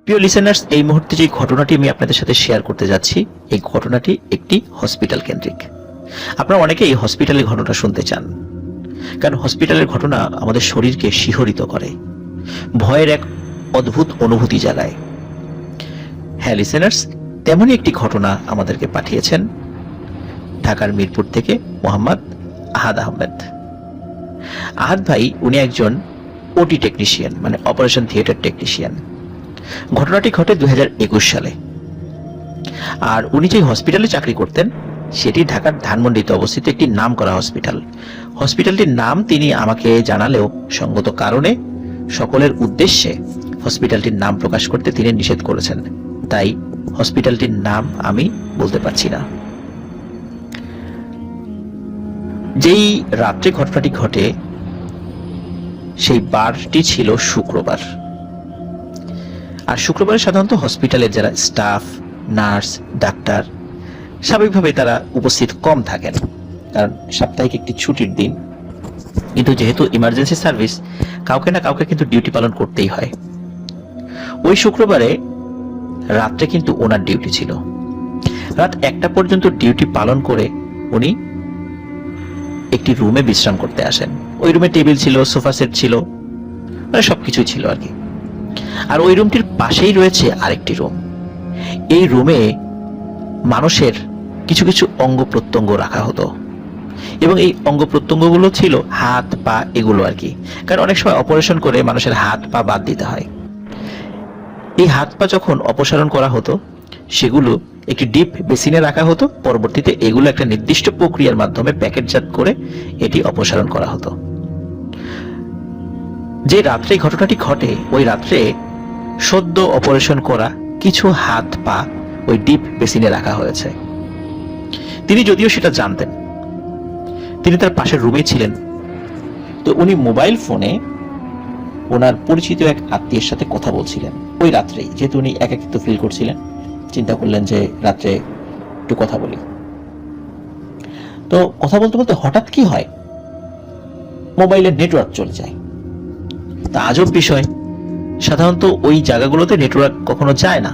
প্রিয় লিসেনার্স, এই মুহূর্তে যে ঘটনাটি আমি আপনাদের সাথে শেয়ার করতে যাচ্ছি, এই ঘটনাটি একটি হসপিটাল কেন্দ্রিক। আপনারা অনেকেই হসপিটালের ঘটনা শুনতে চান, কারণ হসপিটালের ঘটনা আমাদের শরীরকে শিহরিত করে, ভয়ের এক অদ্ভুত অনুভূতি জাগায়। হ্যাঁ লিসেনার্স, তেমনই একটি ঘটনা আমাদেরকে পাঠিয়েছেন ঢাকার মিরপুর থেকে মোহাম্মদ আহাদ আহমেদ। আহাদ ভাই উনি একজন ওটি টেকনিশিয়ান, মানে অপারেশন থিয়েটার টেকনিশিয়ান। ঘটনাটি ঘটে 2021 সালে। আর উনি যে হসপিটালে চাকরি করতেন সেটি ঢাকার ধানমন্ডিতে অবস্থিত একটি নামকরা হসপিটাল। হসপিটালটির নাম তিনি আমাকে জানালেও সঙ্গত কারণে সকলের উদ্দেশ্যে হসপিটালটির নাম প্রকাশ করতে তিনি নিষেধ করেছেন, তাই হসপিটালটির নাম আমি বলতে পারছি না। যেই রাত্রে ঘটনাটি ঘটে সেই বারটি ছিল শুক্রবার। আর শুক্রবারে সাধারণত হসপিটালের যারা স্টাফ, নার্স, ডাক্তার স্বাভাবিকভাবে তারা উপস্থিত কম থাকেন, কারণ সাপ্তাহিক একটি ছুটির দিন। কিন্তু যেহেতু ইমার্জেন্সি সার্ভিস, কাউকে না কাউকে কিন্তু ডিউটি পালন করতেই হয়। ওই শুক্রবারে রাত্রে কিন্তু ওনার ডিউটি ছিল। রাত 1টা পর্যন্ত ডিউটি পালন করে উনি একটি রুমে বিশ্রাম করতে আসেন। ওই রুমে টেবিল ছিল, সোফা সেট ছিল, মানে সবকিছুই ছিল আর কি। আর ওই রুমটির পাশেই রয়েছে আরেকটি রুম। এই রুমে মানুষের কিছু কিছু অঙ্গ প্রত্যঙ্গ রাখা হতো, এবং এই অঙ্গ প্রত্যঙ্গগুলো ছিল হাত পা এগুলো আর কি, কারণ অনেক সময় অপারেশন করে মানুষের হাত পা বাদ দিতে হয়। এই হাত পা যখন অপসারণ করা হতো সেগুলো একটি ডিপ বেসিনে রাখা হতো, পরবর্তীতে এগুলো একটা নির্দিষ্ট প্রক্রিয়ার মাধ্যমে প্যাকেটজাত করে এটি অপসারণ করা হতো। যে রাত্রে ঘটনাটি ঘটে ওই রাত্রে সদ্য অপারেশন করা কিছু হাত পা ওই ডিপ বেসিনে রাখা হয়েছে। তিনি যদিও সেটা জানতেন, তিনি তার পাশের রুমে ছিলেন। তো উনি মোবাইল ফোনে ওনার পরিচিত এক আত্মীয়ের সাথে কথা বলছিলেন ওই রাত্রেই। যেহেতু উনি একাকিত্ব ফিল করছিলেন, চিন্তা করলেন যে রাত্রে একটু কথা বলি। তো কথা বলতে বলতে হঠাৎ কি হয়, মোবাইলের নেটওয়ার্ক চলে যায়। তা আজব বিষয়, সাধারণত ওই জায়গাগুলোতে নেটওয়ার্ক কখনো যায় না,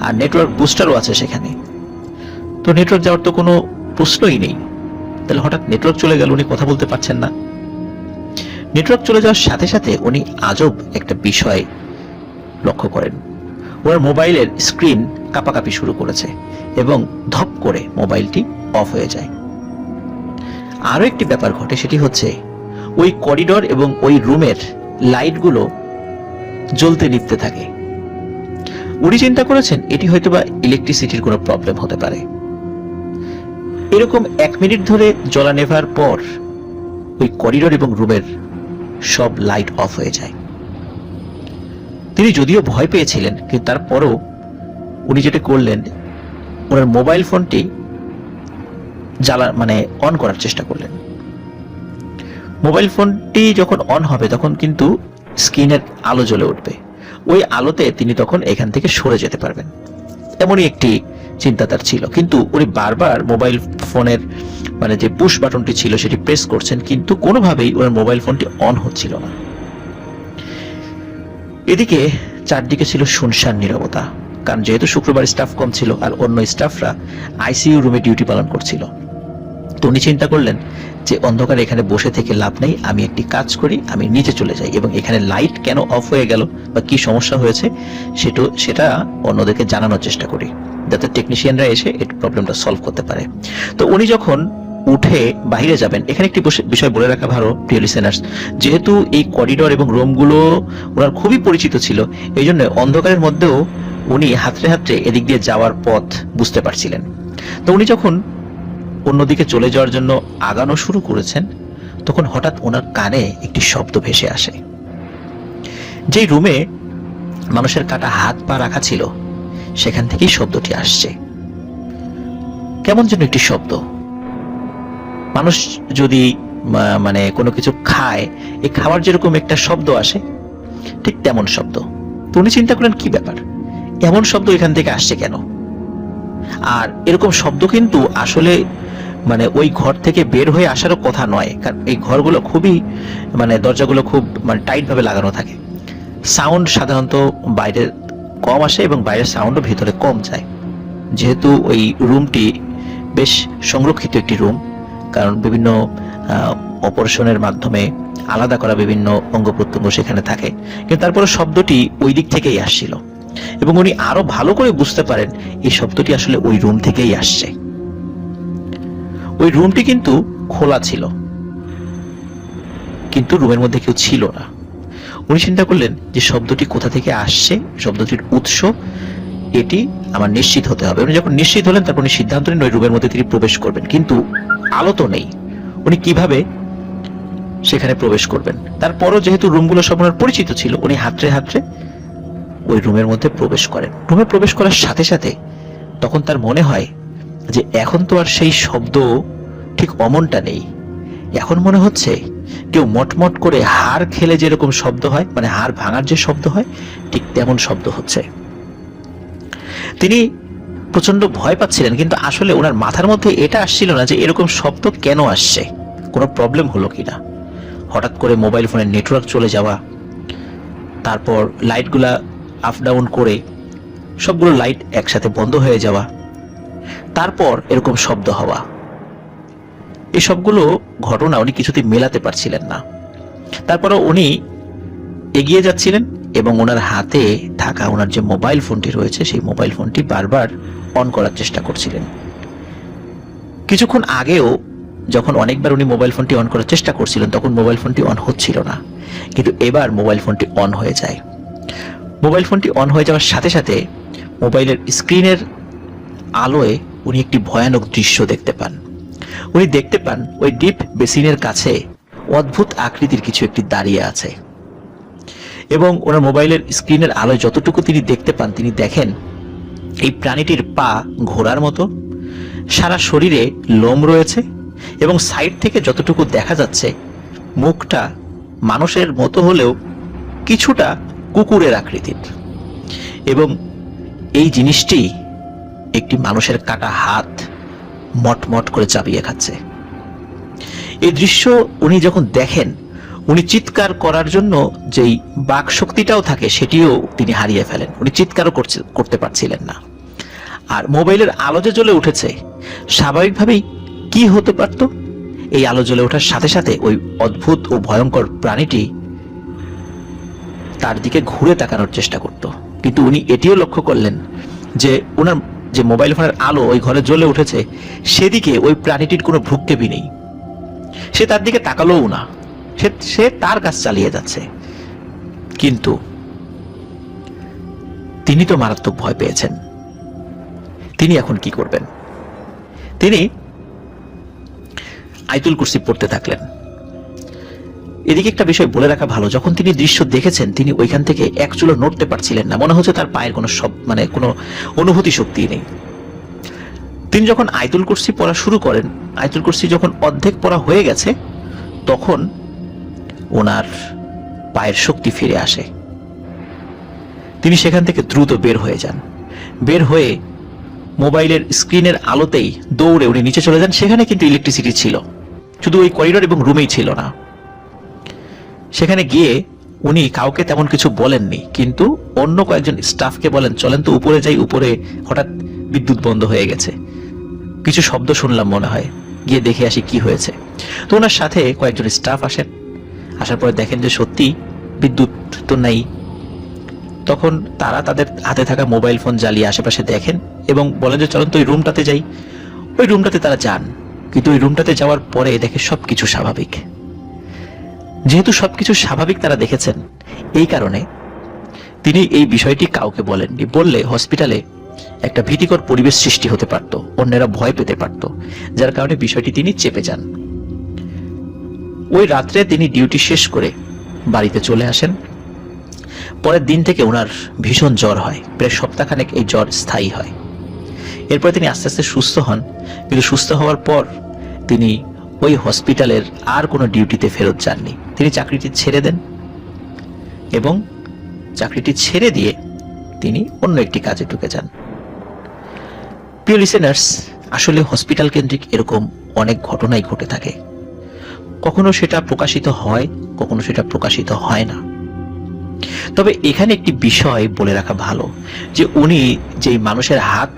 আর নেটওয়ার্ক বুস্টারও আছে সেখানে। তো নেটওয়ার্ক যাওয়ার তো কোনো প্রশ্নই নেই। তাহলে হঠাৎ নেটওয়ার্ক চলে গেল, উনি কথা বলতে পারছেন না। নেটওয়ার্ক চলে যাওয়ার সাথে সাথে উনি আজব একটা বিষয় লক্ষ্য করেন। ওনার মোবাইলের স্ক্রিন কাঁপাকাঁপি শুরু করেছে এবং ধপ করে মোবাইলটি অফ হয়ে যায়। আরো একটি ব্যাপার ঘটে, সেটি হচ্ছে ওই করিডোর এবং ওই রুমের লাইটগুলো জ্বলতে নিভতে থাকে। উনি চিন্তা করেছেন এটি হয়তোবা ইলেকট্রিসিটির কোনো প্রবলেম হতে পারে। এরকম 1 মিনিট ধরে জ্বলা নেভার পর ওই করিডোর এবং রুমের সব লাইট অফ হয়ে যায়। তিনি যদিও ভয় পেয়েছিলেন, কিন্তু তারপরও উনি যেটা করলেন, ওনার মোবাইল ফোনটি অন করার চেষ্টা করলেন। মোবাইল ফোনটি যখন অন হবে তখন কিন্তু স্ক্রিনের আলো জ্বলে উঠবে। ওই আলোতে তিনি তখন এখান থেকে সরে যেতে পারবেন, এমনই একটি চিন্তা তার ছিল। কিন্তু উনি বারবার মোবাইল ফোনের যে পুশ বাটনটি ছিল সেটি প্রেস করছেন, কিন্তু কোনোভাবেই ওনার মোবাইল ফোনটি অন হচ্ছিল না। এদিকে চারদিকে ছিল শুনশান নীরবতা, কারণ যেহেতু শুক্রবার স্টাফ কম ছিল আর অন্য স্টাফরা আইসিইউ রুমে ডিউটি পালন করছিল। তো উনি চিন্তা করলেন যে অন্ধকারে এখানে বসে থেকে লাভ নেই, আমি একটি কাজ করি, আমি নিচে চলে যাই এবং এখানে লাইট কেন অফ হয়ে গেল বা কি সমস্যা হয়েছে সেটা অন্যদেরকে জানানোর চেষ্টা করি, যাতে টেকনিশিয়ানরা এসে এই প্রবলেমটা সলভ করতে পারে। তো উনি যখন উঠে বাইরে যাবেন, এখানে একটি বিষয় বলে রাখা ভালো প্রিয় লিসেনার্স, যেহেতু এই করিডোর এবং রুমগুলো ওনার খুবই পরিচিত ছিল, এই জন্য অন্ধকারের মধ্যেও উনি হাতড়ে হাতড়ে এদিক দিয়ে যাওয়ার পথ বুঝতে পারছিলেন। তো উনি যখন অন্যদিকে চলে যাওয়ার জন্য আগানো শুরু করেছেন, তখন হঠাৎ ওনার কানে একটি শব্দ ভেসে আসে। যে রুমে মানুষের কাটা হাত পা রাখা ছিল সেখান থেকেই শব্দটি আসছে। কেমন যেন একটি শব্দ, মানুষ যদি কোনো কিছু খায়, এই খাওয়ার যেরকম একটা শব্দ আসে ঠিক তেমন শব্দ। তো উনি চিন্তা করেন কি ব্যাপার, এমন শব্দ এখান থেকে আসছে কেন। আর এরকম শব্দ কিন্তু আসলে ওই ঘর থেকে বের হয়ে আসারও কথা নয়, কারণ এই ঘরগুলো খুবই দরজাগুলো খুব টাইট ভাবে লাগানো থাকে। সাউন্ড সাধারণত বাইরের কম আসে এবং বাইরের সাউন্ডও ভেতরে কম যায়। যেহেতু ওই রুমটি বেশ সংরক্ষিত একটি রুম, কারণ বিভিন্ন অপারেশনের মাধ্যমে আলাদা করা বিভিন্ন অঙ্গ প্রত্যঙ্গ সেখানে থাকে, কিন্তু তারপরে শব্দটি ওই দিক থেকেই আসছিল এবং উনি আরো ভালো করে বুঝতে পারেন এই শব্দটি আসলে ওই রুম থেকেই আসছে। ওই রুমটি কিন্তু খোলা ছিল, কিন্তু রুমের মধ্যে কেউ ছিল না। উনি চিন্তা করলেন যে শব্দটি কোথা থেকে আসছে, শব্দটির উৎস এটি আমার নিশ্চিত হতে হবে। উনি যখন নিশ্চিত হলেন তারপর উনি সিদ্ধান্ত নিলেন ওই রুমের মধ্যে তিনি প্রবেশ করবেন, কিন্তু আলো তো নেই, উনি কিভাবে সেখানে প্রবেশ করবেন? তারপরও যেহেতু রুমগুলো সব ওনার পরিচিত ছিল, উনি হাতড়ে হাতড়ে ওই রুমের মধ্যে প্রবেশ করেন। রুমে প্রবেশ করার সাথে সাথে তখন তার মনে হয় যে এখন তো আর সেই শব্দ ঠিক অমনটা নেই, এখন মনে হচ্ছে কেউ মটমট করে হাড় খেলে যেরকম শব্দ হয়, মানে হাড় ভাঙার যে শব্দ হয়, ঠিক তেমন শব্দ হচ্ছে। তিনি প্রচন্ড ভয় পাচ্ছিলেন, কিন্তু আসলে ওনার মাথার মধ্যে এটা আসছিল না যে এরকম শব্দ কেন আসছে, কোনো প্রবলেম হলো কিনা। হঠাৎ করে মোবাইল ফোনের নেটওয়ার্ক চলে যাওয়া, তারপর লাইটগুলা আপ ডাউন করে সবগুলো লাইট একসাথে বন্ধ হয়ে যাওয়া, তারপর এরকম শব্দ হওয়া, এই সবগুলো ঘটনা উনি কিছুতেই মেলাতে পারছিলেন না। তারপরও উনি এগিয়ে যাচ্ছিলেন এবং ওনার হাতে থাকা ওনার যে মোবাইল ফোনটি রয়েছে সেই মোবাইল ফোনটি বারবার অন করার চেষ্টা করছিলেন। কিছুক্ষণ আগেও যখন অনেকবার উনি মোবাইল ফোনটি অন করার চেষ্টা করছিলেন তখন মোবাইল ফোনটি অন হচ্ছিল না, কিন্তু এবার মোবাইল ফোনটি অন হয়ে যায়। মোবাইল ফোনটি অন হয়ে যাওয়ার সাথে সাথে মোবাইলের স্ক্রিনের আলোয় উনি একটি ভয়ানক দৃশ্য দেখতে পান। উনি দেখতে পান ওই ডিপ বেসিনের কাছে অদ্ভুত আকৃতির কিছু একটি দাঁড়িয়ে আছে এবং ওনার মোবাইলের স্ক্রিনের আলোয় যতটুকু তিনি দেখতে পান, তিনি দেখেন এই প্রাণীটির পা ঘোড়ার মতো, সারা শরীরে লোম রয়েছে এবং সাইড থেকে যতটুকু দেখা যাচ্ছে মুখটা মানুষের মতো হলেও কিছুটা কুকুরের আকৃতির, এবং এই জিনিসটি একটি মানুষের কাটা হাত মটমট করে চাবিয়ে খাচ্ছে। এই দৃশ্য উনি যখন দেখেন, উনি চিৎকার করার জন্য যেই বাক শক্তিটাও থাকে সেটিও তিনি হারিয়ে ফেলেন, উনি চিৎকারও করতে পারছিলেন না। আর মোবাইলের আলো যে জ্বলে উঠেছে, স্বাভাবিকভাবেই কি হতে পারত, এই আলো জ্বলে ওঠার সাথে সাথে ওই অদ্ভুত ও ভয়ঙ্কর প্রাণীটি তার দিকে ঘুরে তাকানোর চেষ্টা করত। কিন্তু উনি এটিও লক্ষ্য করলেন যে ওনার যে মোবাইল ফোনের আলো ওই ঘরে জ্বলে উঠেছে সেদিকে ওই প্রাণীটির কোনো ভ্রুক্ষেপই নেই, সে তার দিকে তাকালোও না, সে তার কাজ চালিয়ে যাচ্ছে। কিন্তু তিনি তো মারাত্মক ভয় পেয়েছেন, তিনি এখন কি করবেন? তিনি আয়াতুল কুরসি পড়তে থাকলেন। এদিকে একটা বিষয় বলে রাখা ভালো, যখন তিনি দৃশ্য দেখেছেন তিনি ওইখান থেকে এক চুলো নড়তে পারছিলেন না, মনে হচ্ছে তার পায়ের কোনো কোনো অনুভূতি শক্তি নেই। তিনি যখন আয়াতুল কুরসি পড়া শুরু করেন, আয়াতুল কুরসি যখন অর্ধেক পড়া হয়ে গেছে তখন ওনার পায়ের শক্তি ফিরে আসে। তিনি সেখান থেকে দ্রুত বের হয়ে যান, বের হয়ে মোবাইলের স্ক্রিনের আলোতেই দৌড়ে উনি নিচে চলে যান। সেখানে কিন্তু ইলেকট্রিসিটি ছিল, শুধু ওই করিডোর এবং রুমেই ছিল না। সেখানে গিয়ে উনি কাউকে তেমন কিছু বলেননি, কিন্তু অন্য কয়েকজন স্টাফকে বলেন চলেন তো উপরে যাই, উপরে হঠাৎ বিদ্যুৎ বন্ধ হয়ে গেছে, কিছু শব্দ শুনলাম মনে হয়, গিয়ে দেখে আসি কি হয়েছে। তো ওনার সাথে কয়েকজন স্টাফ আসেন, আসার পরে দেখেন যে সত্যি বিদ্যুৎ তো নেই। তখন তারা তাদের হাতে থাকা মোবাইল ফোন জ্বালিয়ে আশেপাশে দেখেন এবং বলেন যে চলেন তো ওই রুমটাতে যাই। ওই রুমটাতে তারা যান, কিন্তু ওই রুমটাতে যাওয়ার পরে দেখে সবকিছু স্বাভাবিক। যেহেতু সবকিছু স্বাভাবিক তারা দেখেছেন, এই কারণে তিনি এই বিষয়টি কাউকে বলেননি। বললে হসপিটালে একটা ভীতিকর পরিবেশ সৃষ্টি হতে পারত, অন্যেরা ভয় পেতে পারত, যার কারণে বিষয়টি তিনি চেপে যান। ওই রাত্রে তিনি ডিউটি শেষ করে বাড়িতে চলে আসেন। পরের দিন থেকে ওনার ভীষণ জ্বর হয়, প্রায় সপ্তাহখানেক এই জ্বর স্থায়ী হয়। এরপর তিনি আস্তে আস্তে সুস্থ হন, কিন্তু সুস্থ হওয়ার পর তিনি ওই হসপিটালের আর কোনো ডিউটিতে ফেরত যাননি। তিনি চাকরিটি ছেড়ে দেন এবং চাকরিটি ছেড়ে দিয়ে তিনি অন্য একটি কাজে ঢুকে যান। প্রিয় লিসেনার্স, আসলে হসপিটাল কেন্দ্রিক এরকম অনেক ঘটনাই ঘটে থাকে, কখনো সেটা প্রকাশিত হয়, কখনো সেটা প্রকাশিত হয় না। তবে এখানে একটি বিষয় বলে রাখা ভালো, যে উনি যে মানুষের হাত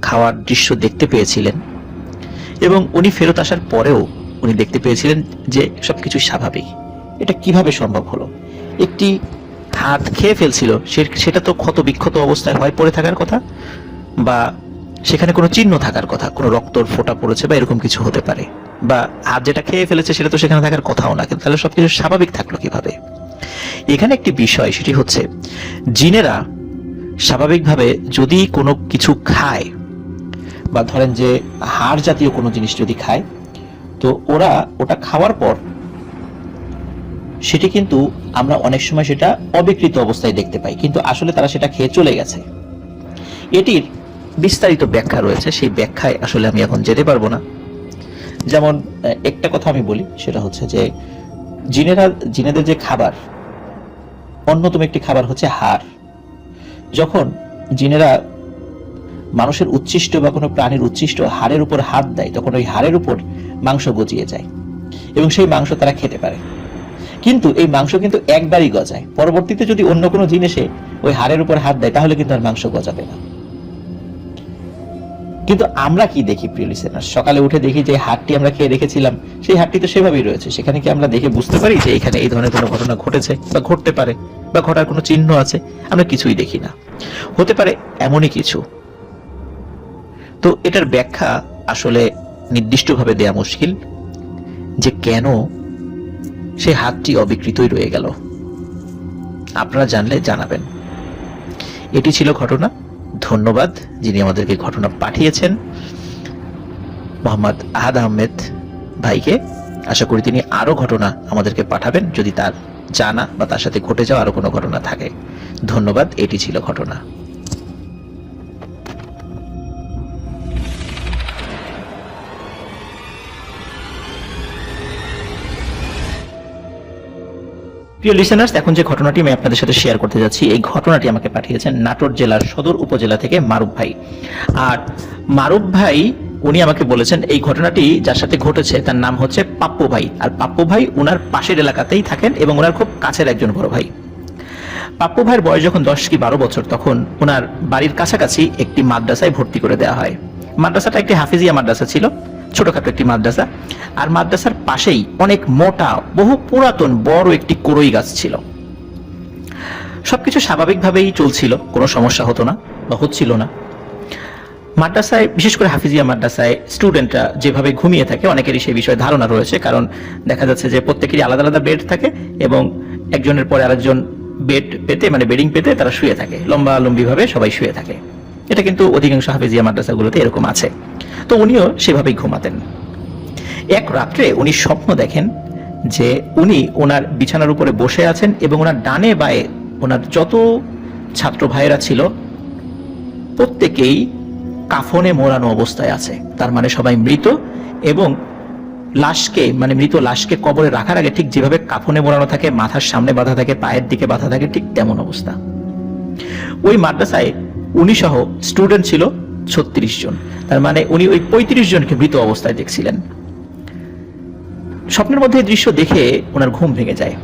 খাওয়ার দৃশ্য দেখতে পেয়েছিলেন এবং উনি ফেরত আসার পরেও উনি দেখতে পেয়েছিলেন যে সবকিছু স্বাভাবিক। এটা কিভাবে সম্ভব হলো? একটি হাত খেয়ে ফেলছিল, সেটা তো ক্ষত বিক্ষত অবস্থায় হয় পড়ে থাকার কথা, বা সেখানে কোনো চিহ্ন থাকার কথা, কোনো রক্তর ফোঁটা পড়েছে বা এরকম কিছু হতে পারে, বা হাত যেটা খেয়ে ফেলেছে সেটা তো সেখানে থাকার কথাও না, কিন্তু তাহলে সবকিছু স্বাভাবিক থাকলো কিভাবে? এখানে একটি বিষয়, সেটি হচ্ছে জিনেরা স্বাভাবিকভাবে যদি কোনো কিছু খায়, বা ধরেন যে হাড় জাতীয় কোনো জিনিস যদি খায়, তো ওরা ওটা খাওয়ার পর সেটি কিন্তু আমরা অনেক সময় সেটা অবিকৃত অবস্থায় দেখতে পাই, কিন্তু আসলে তারা সেটা খেয়ে চলে গেছে। এটির বিস্তারিত ব্যাখ্যা রয়েছে, সেই ব্যাখ্যায় আসলে আমি এখন যেতে পারবো না। যেমন একটা কথা আমি বলি, সেটা হচ্ছে যে জিনেদের যে খাবার, অন্যতম একটি খাবার হচ্ছে হাড়। যখন জিনেরা মানুষের উচ্ছিষ্ট বা কোনো প্রাণীর উচ্ছিষ্ট হাড়ের উপর হাত দেয়, তখন ওই হাড়ের উপর মাংস গজিয়ে যায় এবং সেই মাংস তারা খেতে পারে। কিন্তু এই মাংস কিন্তু একবারই গজায়, পরবর্তীতে যদি অন্য কোনো জিনিসে ওই হাড়ের উপর হাত দেয় তাহলে কিন্তু আর মাংস গজাবে না। কিন্তু আমরা কি দেখি প্রিয় লিসেনার? সকালে উঠে দেখি যে হাড়টি আমরা খেয়ে রেখেছিলাম, সেই হাড়টি তো সেভাবেই রয়েছে। সেখানে কি আমরা দেখে বুঝতে পারি যে এখানে এই ধরনের কোনো ঘটনা ঘটেছে বা ঘটতে পারে বা ঘটার কোনো চিহ্ন আছে? আমরা কিছুই দেখি না। হতে পারে এমনই কিছু। তো এটার ব্যাখ্যা আসলে নির্দিষ্টভাবে দেয়া মুশকিল, যে কেন সেই হাতটি অবিকৃতই রয়ে গেল। আপনারা জানলে জানাবেন। এটি ছিল ঘটনা। ধন্যবাদ যিনি আমাদেরকে ঘটনা পাঠিয়েছেন, মোহাম্মদ আহাদ আহমেদ ভাইকে। আশা করি তিনি আরো ঘটনা আমাদেরকে পাঠাবেন যদি তার জানা বা তার সাথে ঘটে যাওয়া আরো কোনো ঘটনা থাকে। ধন্যবাদ। এটি ছিল ঘটনা। প্রিয় লিসেনার্স, এখন যে ঘটনাটি আমি আপনাদের সাথে শেয়ার করতে যাচ্ছি, এই ঘটনাটি আমাকে পাঠিয়েছেন নাটোর জেলার সদর উপজেলা থেকে মারুফ ভাই। আর মারুফ ভাই উনি আমাকে বলেছেন এই ঘটনাটি যার সাথে ঘটেছে তার নাম হচ্ছে পাপ্পু ভাই। আর পাপ্পু ভাই উনার পাশের এলাকাতেই থাকেন এবং ওনার খুব কাছের একজন বড় ভাই। পাপ্পু ভাইয়ের বয়স যখন 10 কি 12 বছর, তখন ওনার বাড়ির কাছাকাছি একটি মাদ্রাসায় ভর্তি করে দেওয়া হয়। মাদ্রাসাটা একটি হাফিজিয়া মাদ্রাসা ছিল, ছোটখাটো একটি মাদ্রাসা। আর মাদ্রাসার পাশেই অনেক মোটা, বহু পুরাতন বড় একটি করই গাছ ছিল। সবকিছু স্বাভাবিকভাবেই চলছিল, কোনো সমস্যা হতো না বা হচ্ছিল না। মাদ্রাসায়, বিশেষ করে হাফিজিয়া মাদ্রাসায় স্টুডেন্টরা যেভাবে ঘুমিয়ে থাকে, অনেকেরই সেই বিষয়ে ধারণা রয়েছে, কারণ দেখা যাচ্ছে যে প্রত্যেকেরই আলাদা আলাদা বেড থাকে এবং একজনের পরে আরেকজন বেড পেতে, মানে বেডিং পেতে তারা শুয়ে থাকে, লম্বা লম্বি ভাবে সবাই শুয়ে থাকে। এটা কিন্তু অধিকাংশ হাফিজিয়া মাদ্রাসাগুলোতে এরকম আছে। তো উনিও সেভাবেই ঘুমাতেন। এক রাত্রে উনি স্বপ্ন দেখেন যে উনি ওনার বিছানার উপরে বসে আছেন এবং ওনার ডানে বায়ে ওনার যত ছাত্র ভাইয়েরা ছিল প্রত্যেকেই কাফনে মোড়ানো অবস্থায় আছে। তার মানে সবাই মৃত, এবং লাশকে, মানে মৃত লাশকে কবরে রাখার আগে ঠিক যেভাবে কাফনে মোড়ানো থাকে, মাথার সামনে বাঁধা থাকে, পায়ের দিকে বাঁধা থাকে, ঠিক তেমন অবস্থা। ওই মাদ্রাসায় উনি সহ স্টুডেন্ট ছিল 36 জন। তার মানে উনি ওই 35 জনকে মৃত অবস্থায় দেখছিলেন। স্বপ্নের মধ্যে এই দৃশ্য দেখে ওনার ঘুম ভেঙে যায়।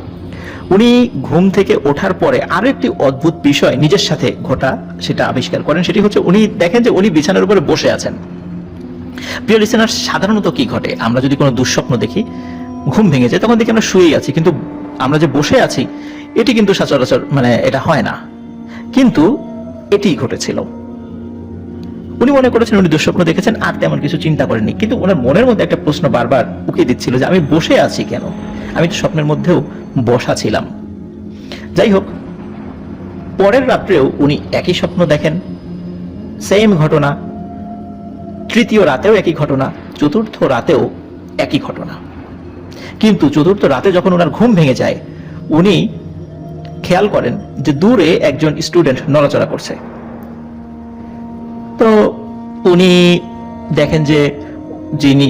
উনি ঘুম থেকে ওঠার পরে আরো একটি অদ্ভুত বিষয় নিজের সাথে ঘটা সেটা আবিষ্কার করেন। সেটি হচ্ছে উনি দেখেন যে উনি বিছানার উপরে বসে আছেন। প্রিয় লিসেনার, সাধারণত কি ঘটে, আমরা যদি কোনো দুঃস্বপ্ন দেখি, ঘুম ভেঙে যায়, তখন দেখি আমরা শুয়েই আছি, কিন্তু আমরা যে বসে আছি এটি কিন্তু সচরাচর মানে এটা হয় না। কিন্তু এটি ঘটেছিল। উনি মনে করেছেন উনি দুঃস্বপ্ন দেখেছেন, আর তেমন কিছু চিন্তা করেননি। কিন্তু ওনার মনের মধ্যে একটা প্রশ্ন বারবার উকি দিচ্ছিল যে আমি বসে আছি কেন? আমি তো স্বপ্নের মধ্যেও বসা ছিলাম। যাই হোক, পরের রাত্রেও উনি একই স্বপ্ন দেখেন, সেম ঘটনা। তৃতীয় রাতেও একই ঘটনা, চতুর্থ রাতেও একই ঘটনা। কিন্তু চতুর্থ রাতে যখন ওনার ঘুম ভেঙে যায়, উনি খেয়াল করেন যে দূরে একজন স্টুডেন্ট নড়াচড়া করছে। তো উনি দেখেন যে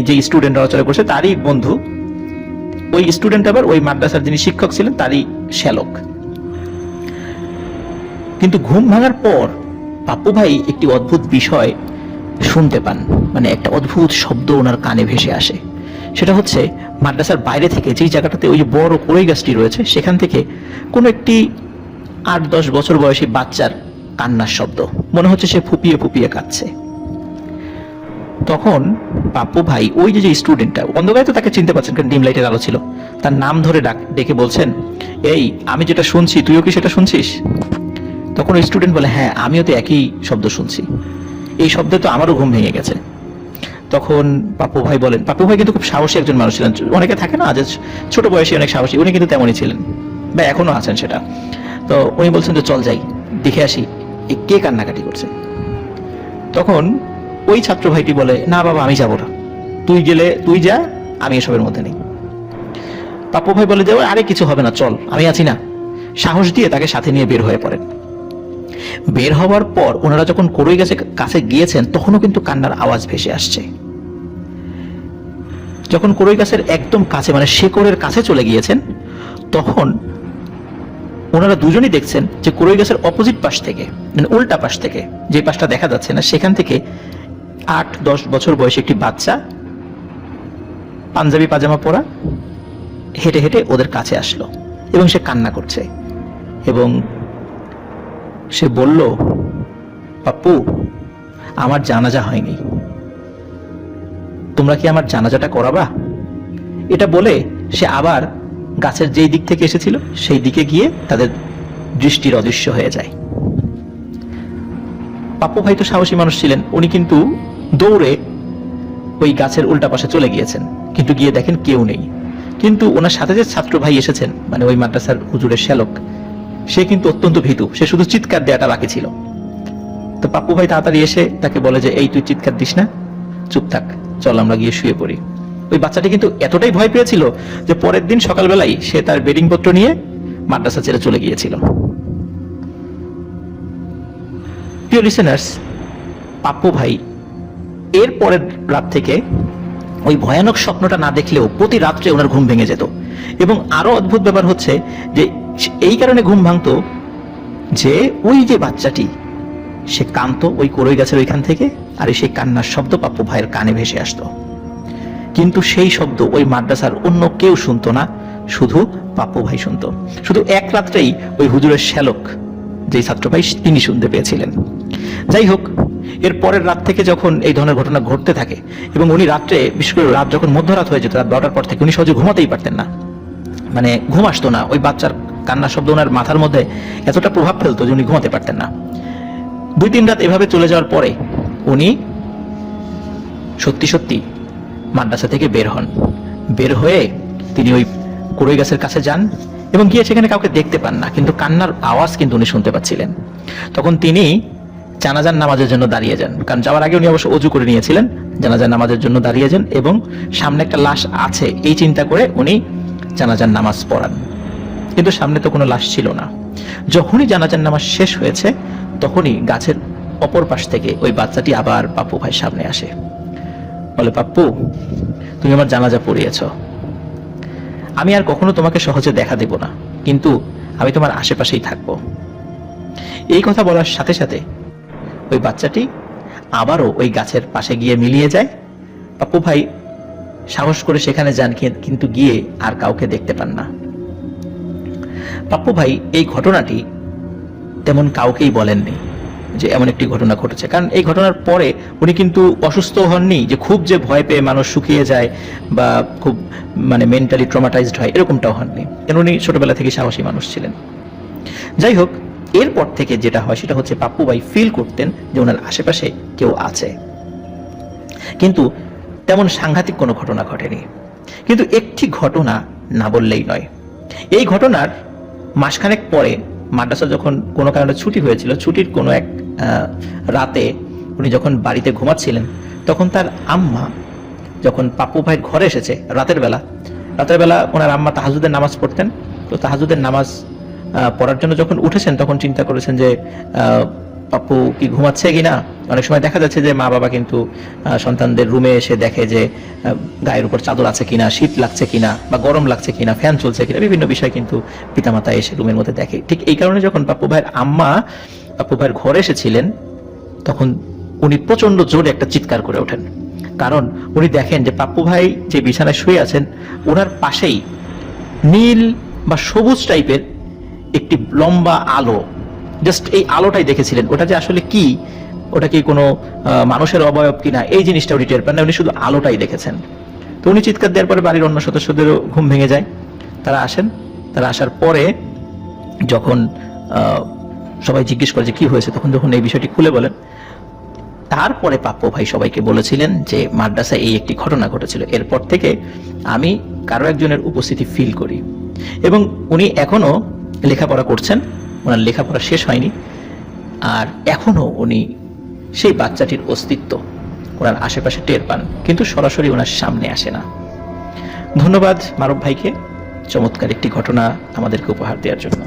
যে স্টুডেন্ট নড়াচড়া করছে তারই বন্ধু। ওই স্টুডেন্ট আবার ওই মাদ্রাসার যিনি শিক্ষক ছিলেন তারই শ্যালক। কিন্তু ঘুম ভাঙার পর পাপ্পু ভাই একটি অদ্ভুত বিষয় শুনতে পান, মানে একটা অদ্ভুত শব্দ ওনার কানে ভেসে আসে। সেটা হচ্ছে মাদ্রাসার বাইরে থেকে, যেই জায়গাটাতে ওই যে বড় কড়ই গাছটি রয়েছে, সেখান থেকে কোনো একটি 8-10 বছর বয়সী বাচ্চার কান্নার শব্দ, মনে হচ্ছে সে ফুপিয়ে ফুপিয়ে কাঁদছে। তখন পাপ্পু ভাই ওই যে স্টুডেন্টটা, অন্ধকারে তো তাকে চিনতে পারছেন কারণ ডিম লাইটের আলো ছিল, তার নাম ধরে ডেকে বলছেন, এই আমি যেটা শুনছি তুইও কি সেটা শুনছিস? তখন ওই স্টুডেন্ট বলে, হ্যাঁ আমিও তো একই শব্দ শুনছি, এই শব্দে তো আমারও ঘুম ভেঙে গেছে। তখন পাপ্পু ভাই বলেন, পাপ্পু ভাই কিন্তু খুব সাহসী একজন মানুষ ছিলেন, অনেকে থাকে না যে ছোট বয়সে অনেক সাহসী, উনি কিন্তু তেমনই ছিলেন বা এখনো আছেন সেটা। তো উনি বলছেন যে চল যাই দেখে আসি কে কান্নাকাটি করছে। তখন ওই ছাত্র ভাইটি বলে, না বাবা আমি যাবো না, তুই গেলে তুই যা, আমি এসবের মধ্যে নেই। পাপ্পু ভাই বলে যে আরে কিছু হবে না, চল আমি আছি না। সাহস দিয়ে তাকে সাথে নিয়ে বের হয়ে পড়েন। বের হওয়ার পর ওনারা যখন কড়ই গাছের কাছে গিয়েছেন তখনও কিন্তু কান্নার আওয়াজ ভেসে আসছে। যখন কড়ই গাছের একদম কাছে মানে শেকড়ের কাছে চলে গিয়েছেন তখন ওনারা দুজনই দেখছেন যে কড়ই গাছের অপোজিট পাশ থেকে, মানে উল্টা পাশ থেকে, যে পাশটা দেখা যাচ্ছে না সেখান থেকে 8-10 বছর বয়সী একটি বাচ্চা পাঞ্জাবি পাজামা পরা হেঁটে হেঁটে ওদের কাছে আসলো এবং সে কান্না করছে এবং সে বলল, পাপ্পু আমার জানাজা হয়নি, তোমরা কি আমার জানাজাটা করাবা? এটা বলে সে আবার গাছের যেই দিক থেকে এসেছিল সেই দিকে গিয়ে তাদের দৃষ্টির অদৃশ্য হয়ে যায়। পাপ্পু ভাই তো সাহসী মানুষ ছিলেন, উনি কিন্তু দৌড়ে ওই গাছের উল্টা পাশে চলে গিয়েছেন, কিন্তু গিয়ে দেখেন কেউ নেই। কিন্তু ওনার সাথে যে ছাত্র ভাই এসেছেন, মানে ওই মাদ্রাসার হুজুরের শ্যালক, সে কিন্তু অত্যন্ত ভীতু, সে শুধু চিৎকার দেওয়াটা বাকি ছিল। তো পাপ্পু ভাই তাড়াতাড়ি এসে তাকে বলে যে এই তুই চিৎকার দিস না, চুপ থাক, চল আমরা গিয়ে শুয়ে পড়ি। ওই বাচ্চাটি কিন্তু এতটাই ভয় পেয়েছিল যে পরের দিন সকালবেলাই সে তার বেডিং পত্র নিয়ে মাদ্রাসা ছেড়ে চলে গিয়েছিল। প্রিয় লিসেনার্স, পাপ্পু ভাই এর পরের রাত থেকে ওই ভয়ানক স্বপ্নটা না দেখলেও প্রতি রাত্রে ওনার ঘুম ভেঙে যেত। এবং আরো অদ্ভুত ব্যাপার হচ্ছে যে এই কারণে ঘুম ভাঙতো যে ওই যে বাচ্চাটি সে কাঁদতো ওই কড়ই গাছের ওইখান থেকে, আর সেই কান্নার শব্দ পাপ্পু ভাইয়ের কানে ভেসে আসতো। কিন্তু সেই শব্দ ওই মাদ্রাসার অন্য কেউ শুনতো না, শুধু পাপ্পু ভাই শুনতো। শুধু এক রাত্রেই ওই হুজুরের শ্যালক যে ছাত্র ভাই তিনি শুনতে পেয়েছিলেন। যাই হোক, এর পরের রাত থেকে যখন এই ধরনের ঘটনা ঘটতে থাকে এবং উনি রাত্রে, বিশেষ করে রাত যখন মধ্যরাত হয়ে যেত, রাত 12টার পর থেকে উনি সহজে ঘুমাতেই পারতেন না, মানে ঘুম আসতো না। ওই বাচ্চার কান্নার শব্দ ওনার মাথার মধ্যে এতটা প্রভাব ফেলতো যে উনি ঘুমাতে পারতেন না। 2-3 রাত এভাবে চলে যাওয়ার পরে উনি সত্যি সত্যি মাদ্রাসা থেকে বের হন। বের হয়ে তিনি ওই কড়ই গাছের কাছে যান এবং গিয়ে সেখানে কাউকে দেখতে পান না, কিন্তু কান্নার আওয়াজ কিন্তু উনি শুনতে পাচ্ছিলেন। তখন তিনি জানাজার নামাজের জন্য দাঁড়িয়ে যান, কারণ যাওয়ার আগে উনি অবশ্য ওযু করে নিয়েছিলেন। জানাজার নামাজের জন্য দাঁড়িয়ে যান এবং সামনে একটা লাশ আছে এই চিন্তা করে উনি জানাজার নামাজ পড়ান, কিন্তু সামনে তো কোনো লাশ ছিল না। যখনই জানাজার নামাজ শেষ হয়েছে তখনই গাছের অপর পাশ থেকে ওই বাচ্চাটি আবার পাপ্পু ভাই সামনে আসে, বলে, পাপ্পু তুমি আমার জানাজা পড়িয়েছ, আমি আর কখনো তোমাকে সহজে দেখা দেব না, কিন্তু আমি তোমার আশেপাশেই থাকবো। এই কথা বলার সাথে সাথে ওই বাচ্চাটি আবারও ওই গাছের পাশে গিয়ে মিলিয়ে যায়। পাপ্পু ভাই সাহস করে সেখানে যান, কিন্তু গিয়ে আর কাউকে দেখতে পান না। পাপ্পু ভাই এই ঘটনাটি তেমন কাউকেই বলেননি যে এমন একটি ঘটনা ঘটেছে, কারণ এই ঘটনার পরে উনি কিন্তু অসুস্থ হননি, যে খুব যে ভয় পেয়ে মানুষ শুকিয়ে যায় বা খুব মানে মেন্টালি ট্রমাটাইজড হয়, এরকমটাও হননি, কারণ উনি ছোটবেলা থেকে সাহসী মানুষ ছিলেন। যাই হোক, এরপর থেকে যেটা হয় সেটা হচ্ছে পাপ্পু ভাই ফিল করতেন যে ওনার আশেপাশে কেউ আছে, কিন্তু তেমন সাংঘাতিক কোনো ঘটনা ঘটেনি। কিন্তু একটি ঘটনা না বললেই নয়। এই ঘটনার মাসখানেক পরে মাদ্রাসা যখন কোনো কারণে ছুটি হয়েছিল, ছুটির কোনো এক রাতে উনি যখন বাড়িতে ঘুমাচ্ছিলেন তখন তার আম্মা যখন পাপ্পু ভাইয়ের ঘরে এসেছে রাতের বেলা ওনার আম্মা তাহাজ্জুদের নামাজ পড়তেন। তো তাহাজ্জুদের নামাজ পড়ার জন্য যখন উঠেছেন তখন চিন্তা করেছেন যে পাপ্পু কি ঘুমাচ্ছে কিনা। অনেক সময় দেখা যাচ্ছে যে মা বাবা কিন্তু সন্তানদের রুমে এসে দেখে যে গায়ের উপর চাদর আছে কিনা, শীত লাগছে কিনা বা গরম লাগছে কিনা, ফ্যান চলছে কিনা, বিভিন্ন বিষয় কিন্তু পিতামাতা এসে রুমের মধ্যে দেখে। ঠিক এই কারণে যখন পাপ্পু ভাইয়ের আম্মা পাপ্পু ভাইয়ের ঘরে এসেছিলেন তখন উনি প্রচন্ড জোরে একটা চিৎকার করে ওঠেন, কারণ উনি দেখেন যে পাপ্পু ভাই যে বিছানায় শুয়ে আছেন ওনার পাশেই নীল বা সবুজ টাইপের একটি লম্বা আলো, জাস্ট এই আলোটাই দেখেছিলেন। ওটা যে আসলে কি, ওটা কি কোনো মানুষের অবয়ব কিনা, এই জিনিসটা উনি টের পান না, উনি শুধু আলোটাই দেখেছেন। তো উনি চিৎকার দেওয়ার পরে বাড়ির অন্য সদস্যদেরও ঘুম ভেঙে যায়। তারা আসেন, তারা আসার পরে যখন সবাই জিজ্ঞেস করে যে কি হয়েছে, তখন যখন এই বিষয়টি খুলে বলেন, তারপরে পাপ্পু ভাই সবাইকে বলেছিলেন যে মাদ্রাসায় এই একটি ঘটনা ঘটেছিল, এরপর থেকে আমি কারো একজনের উপস্থিতি ফিল করি। এবং উনি এখনো লেখাপড়া করছেন, ওনার লেখাপড়া শেষ হয়নি, আর এখনো উনি সেই বাচ্চাটির অস্তিত্ব ওনার আশেপাশে টের পান, কিন্তু সরাসরি ওনার সামনে আসে না। ধন্যবাদ মারুফ ভাইকে চমৎকার একটি ঘটনা আমাদেরকে উপহার দেওয়ার জন্য।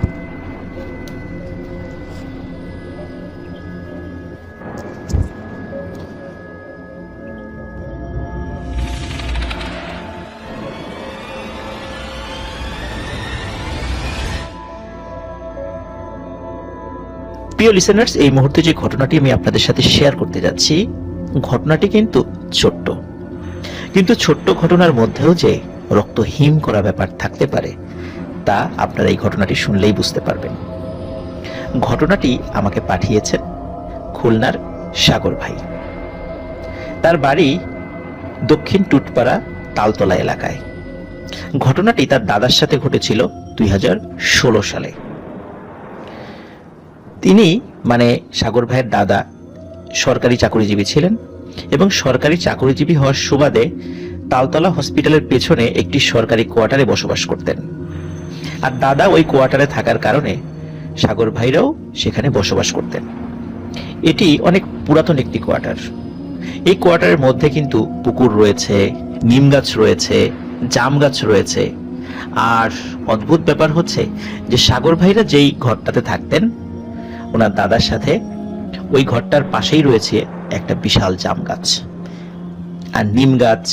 প্রিয় লিসেনার্স, এই মুহূর্তে যে ঘটনাটি আমি আপনাদের সাথে শেয়ার করতে যাচ্ছি, ঘটনাটি কিন্তু ছোট্ট, কিন্তু ছোট্ট ঘটনার মধ্যেও যে রক্ত হিম করা ব্যাপার থাকতে পারে তা আপনারা এই ঘটনাটি শুনলেই বুঝতে পারবেন। ঘটনাটি আমাকে পাঠিয়েছেন খুলনার সাগর ভাই। তার বাড়ি দক্ষিণ টুটপাড়া তালতলা এলাকায়। ঘটনাটি তার দাদার সাথে ঘটেছিল 2016 সালে। তিনি মানে সাগর ভাইয়ের দাদা সরকারি চাকরিজীবী ছিলেন এবং সরকারি চাকরিজীবী হওয়ার সুবাদে তালতলা হসপিটালের পেছনে একটি সরকারি কোয়ার্টারে বসবাস করতেন। আর দাদা ওই কোয়ার্টারে থাকার কারণে সাগর ভাইরাও সেখানে বসবাস করতেন। এটি অনেক পুরাতন একটি কোয়ার্টার। এই কোয়ার্টারের মধ্যে কিন্তু পুকুর রয়েছে, নিম গাছ রয়েছে, জাম গাছ রয়েছে। আর অদ্ভুত ব্যাপার হচ্ছে যে সাগর ভাইরা যেই ঘরটাতে থাকতেন ওনার দাদার সাথে, ওই ঘরটার পাশেই রয়েছে একটা বিশাল জাম গাছ, আর নিম গাছ,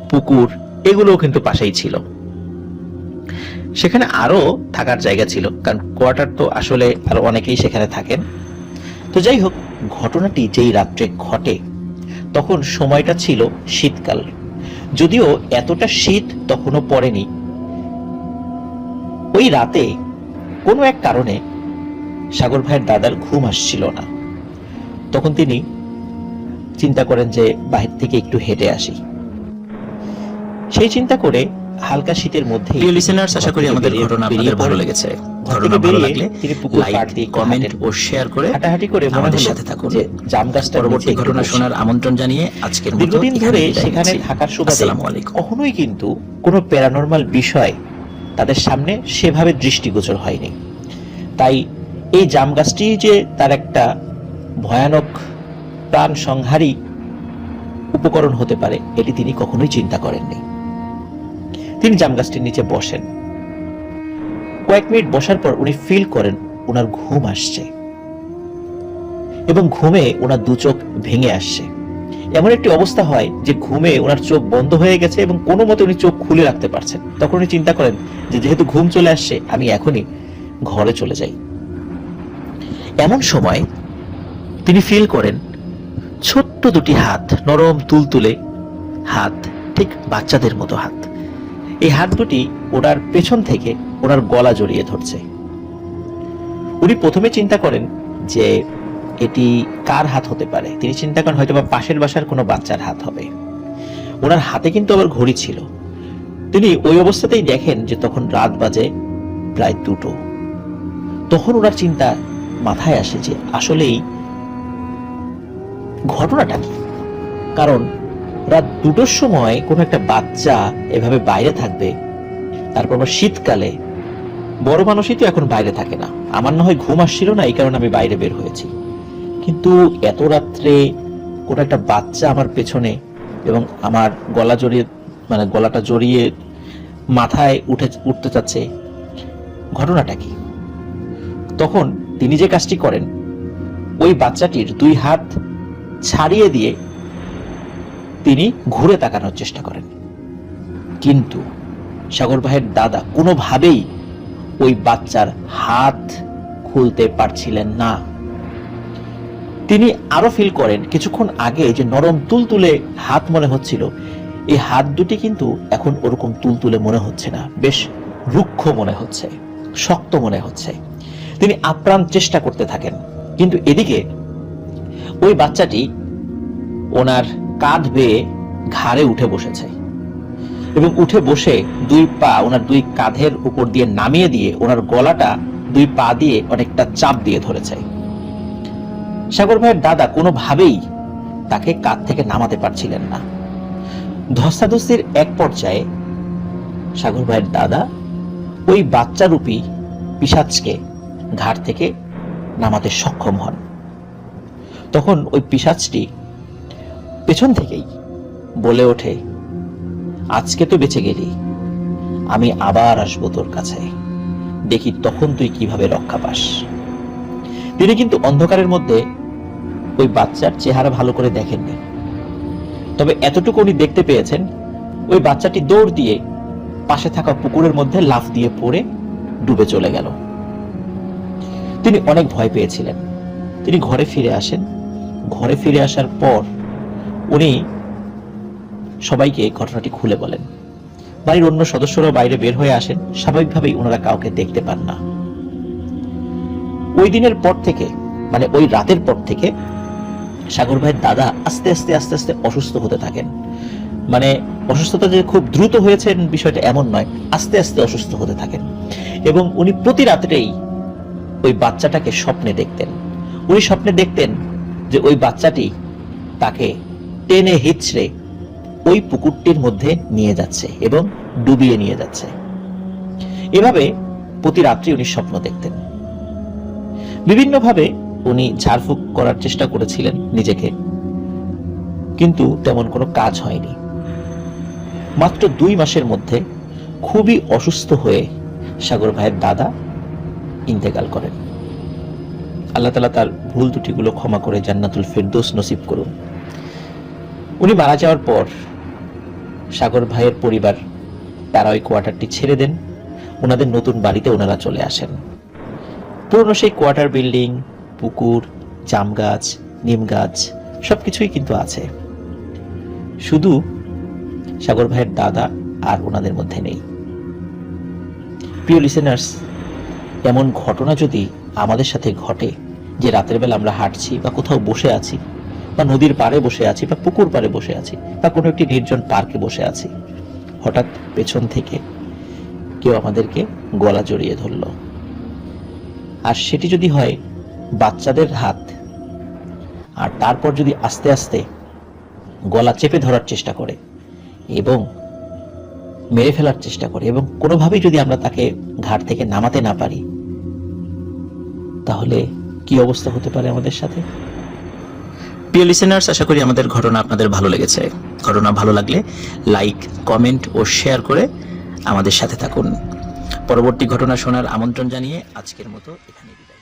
পুকুর এগুলোও কিন্তু পাশেই ছিল। সেখানে আরো থাকার জায়গা ছিল, কারণ কোয়ার্টার তো আসলে আরো অনেকেই সেখানে থাকেন। তো যাই হোক, ঘটনাটি যেই রাত্রে ঘটে তখন সময়টা ছিল শীতকাল, যদিও এতটা শীত তখনও পড়েনি। ওই রাতে কোনো এক কারণে সাগর ভাইয়ের দাদার ঘুম আসছিল না। তখন তিনি চিন্তা করেন যে বাহির থেকে একটু হেঁটে আসি। সেই চিন্তা করে হালকা শীতের মধ্যে, আশা করি আমাদের ঘটনা আপনাদের ভালো লেগেছে। ঘটনা ভালো লাগলে তিনি পুকুর পাড় দিয়ে কমেন্ট ও শেয়ার করে হাঁটাহাঁটি করে আমাদের সাথে থাকুন। যে জাম গাছটার পরবর্তী ঘটনা শোনার আমন্ত্রণ জানিয়ে আজকের মতো দীর্ঘদিন ধরে সেখানে বিদায় থাকার সুবাদে আসসালামু আলাইকুম। কখনোই কিন্তু কোনো প্যারানরমাল বিষয় তাদের সামনে সেভাবে দৃষ্টিগোচর হয়নি। তাই এই জাম গাছটি যে তার একটা ভয়ানক প্রাণ সংহারী উপকরণ হতে পারে এটি তিনি কখনোই চিন্তা করেননি। তিনি জাম গাছটির নিচে বসেন। কয়েক মিনিট বসার পর উনি ফিল করেন ওনার ঘুম আসছে এবং ঘুমে ওনার দু চোখ ভেঙে আসছে। এমন একটি অবস্থা হয় যে ঘুমে ওনার চোখ বন্ধ হয়ে গেছে এবং কোনো মতে উনি চোখ খুলে রাখতে পারছেন। তখন উনি চিন্তা করেন যে যেহেতু ঘুম চলে আসছে আমি এখনই ঘরে চলে যাই। এমন সময় তিনি ফিল করেন ছোট্ট দুটি হাত, নরম তুলতুলে হাত, ঠিক বাচ্চাদের মতো হাত। এই হাত দুটি ওনার পেছন থেকে ওনার গলা জড়িয়ে ধরছে। উনি প্রথমে চিন্তা করেন যে এটি কার হাত হতে পারে। তিনি চিন্তা করেন হয়তো বা পাশের বাসার কোনো বাচ্চার হাত হবে। ওনার হাতে কিন্তু আবার ঘড়ি ছিল। তিনি ওই অবস্থাতেই দেখেন যে তখন রাত বাজে প্রায় 2টো। তখন ওনার চিন্তা মাথায় আসে যে আসলেই ঘটনাটা কি। কারণ রাত 2টোর সময় কোনো একটা বাচ্চা এভাবে বাইরে থাকবে, তারপর আবার শীতকালে। বড় মানুষই তো এখন বাইরে থাকে না। আমার না হয় ঘুম আসছিল না, এই কারণে আমি বাইরে বের হয়েছি, কিন্তু এত রাত্রে কোনো একটা বাচ্চা আমার পেছনে এবং আমার গলা জড়িয়ে, মানে গলাটা জড়িয়ে মাথায় উঠতে চাচ্ছে, ঘটনাটা কি? তখন তিনি যে কাজটি করেন, ওই বাচ্চাটির 2 হাত ছাড়িয়ে দিয়ে তিনি ঘুরে তাকানোর চেষ্টা করেন, কিন্তু সাগর ভাইয়ের দাদা কোনোভাবেই ওই বাচ্চার হাত খুলতে পারছিলেন না। তিনি আরো ফিল করেন কিছুক্ষণ আগে যে নরম তুলতুলে হাত মনে হচ্ছিল, এই হাত দুটি কিন্তু এখন ওরকম তুলতুলে মনে হচ্ছে না, বেশ রুক্ষ মনে হচ্ছে, শক্ত মনে হচ্ছে। তিনি আপ্রাণ চেষ্টা করতে থাকেন, কিন্তু এদিকে ওই বাচ্চাটি ওনার কাঁধ বেয়ে ঘাড়ে উঠে বসেছে এবং উঠে বসে দুই পা ওনার দুই কাঁধের উপর দিয়ে নামিয়ে দিয়ে ওনার গলাটা দুই পা দিয়ে অনেকটা চাপ দিয়ে ধরেছে। সাগর ভাইয়ের দাদা কোনোভাবেই তাকে কাঁধ থেকে নামাতে পারছিলেন না। ধস্তাধস্তির এক পর্যায়ে সাগর ভাইয়ের দাদা ওই বাচ্চারূপী পিশাচকে ঘাড় থেকে নামাতে সক্ষম হন। তখন ওই পিশাচটি পেছন থেকেই বলে ওঠে, আজকে তো বেঁচে গেলি, আমি আবার আসবো তোর কাছে, দেখি তখন তুই কিভাবে রক্ষা পাস। তিনি কিন্তু অন্ধকারের মধ্যে ওই বাচ্চার চেহারা ভালো করে দেখেননি, তবে এতটুকু উনি দেখতে পেয়েছেন, ওই বাচ্চাটি দৌড় দিয়ে পাশে থাকা পুকুরের মধ্যে লাফ দিয়ে পড়ে ডুবে চলে গেল। তিনি অনেক ভয় পেয়েছিলেন। তিনি ঘরে ফিরে আসেন। ঘরে ফিরে আসার পর উনি সবাইকে ঘটনাটি খুলে বলেন। বাড়ির অন্য সদস্যরাও বাইরে বের হয়ে আসেন। স্বাভাবিকভাবেই ওনারা কাউকে দেখতে পান না। ওই দিনের পর থেকে, মানে ওই রাতের পর থেকে সাগর ভাইয়ের দাদা আস্তে আস্তে আস্তে আস্তে অসুস্থ হতে থাকেন। মানে অসুস্থতা যে খুব দ্রুত হয়েছেন বিষয়টা এমন নয়, আস্তে আস্তে অসুস্থ হতে থাকেন। এবং উনি প্রতি রাত্রেই ওই বাচ্চাটাকে স্বপ্নে দেখতেন। উনি স্বপ্নে দেখতেন যে ওই বাচ্চাটি তাকে টেনে হিচড়ে ওই পুকুরটির মধ্যে নিয়ে যাচ্ছে এবং ডুবিয়ে নিয়ে যাচ্ছে। এভাবে প্রতি রাত্রি উনি স্বপ্ন দেখতেন। বিভিন্নভাবে উনি ঝাড়ফুঁক করার চেষ্টা করেছিলেন নিজেকে, কিন্তু তেমন কোনো কাজ হয়নি। মাত্র 2 মাসের মধ্যে খুবই অসুস্থ হয়ে সাগর ভাইয়ের দাদা ইন্তেকাল করেন। আল্লাহ তাআলা তার ভুল ত্রুটিগুলো ক্ষমা করে জান্নাতুল ফেরদৌস নসিব করুন। উনি মারা যাওয়ার পর সাগর ভাইয়ের পরিবার তারা ওই কোয়ার্টারটি ছেড়ে দেন। ওনাদের নতুন বাড়িতে ওনারা চলে আসেন। পুরনো সেই কোয়ার্টার বিল্ডিং, পুকুর, জাম গাছ, নিম গাছ সবকিছুই কিন্তু আছে, শুধু সাগর ভাইয়ের দাদা আর ওনাদের মধ্যে নেই। প্রিয় লিসেনার্স, এমন ঘটনা যদি আমাদের সাথে ঘটে যে রাতের বেলা আমরা হাঁটছি বা কোথাও বসে আছি বা নদীর পাড়ে বসে আছি বা পুকুর পাড়ে বসে আছি বা কোনো একটি নির্জন পার্কে বসে আছি, হঠাৎ পেছন থেকে কেউ আমাদেরকে গলা জড়িয়ে ধরল, আর সেটি যদি হয় বাচ্চাদের হাত, আর তারপর যদি আস্তে আস্তে গলা চেপে ধরার চেষ্টা করে এবং মেরে ফেলার চেষ্টা করে এবং কোনোভাবেই যদি আমরা তাকে ঘাট থেকে নামাতে না পারি, তাহলে কি অবস্থা হতে পারে আমাদের সাথে? প্রিয় লিসেনার্স, আশা করি আমাদের ঘটনা আপনাদের ভালো লেগেছে। ঘটনা ভালো লাগলে লাইক, কমেন্ট ও শেয়ার করে আমাদের সাথে থাকুন। পরবর্তী ঘটনা শোনার আমন্ত্রণ জানিয়ে আজকের মতো এখানে বিদায়।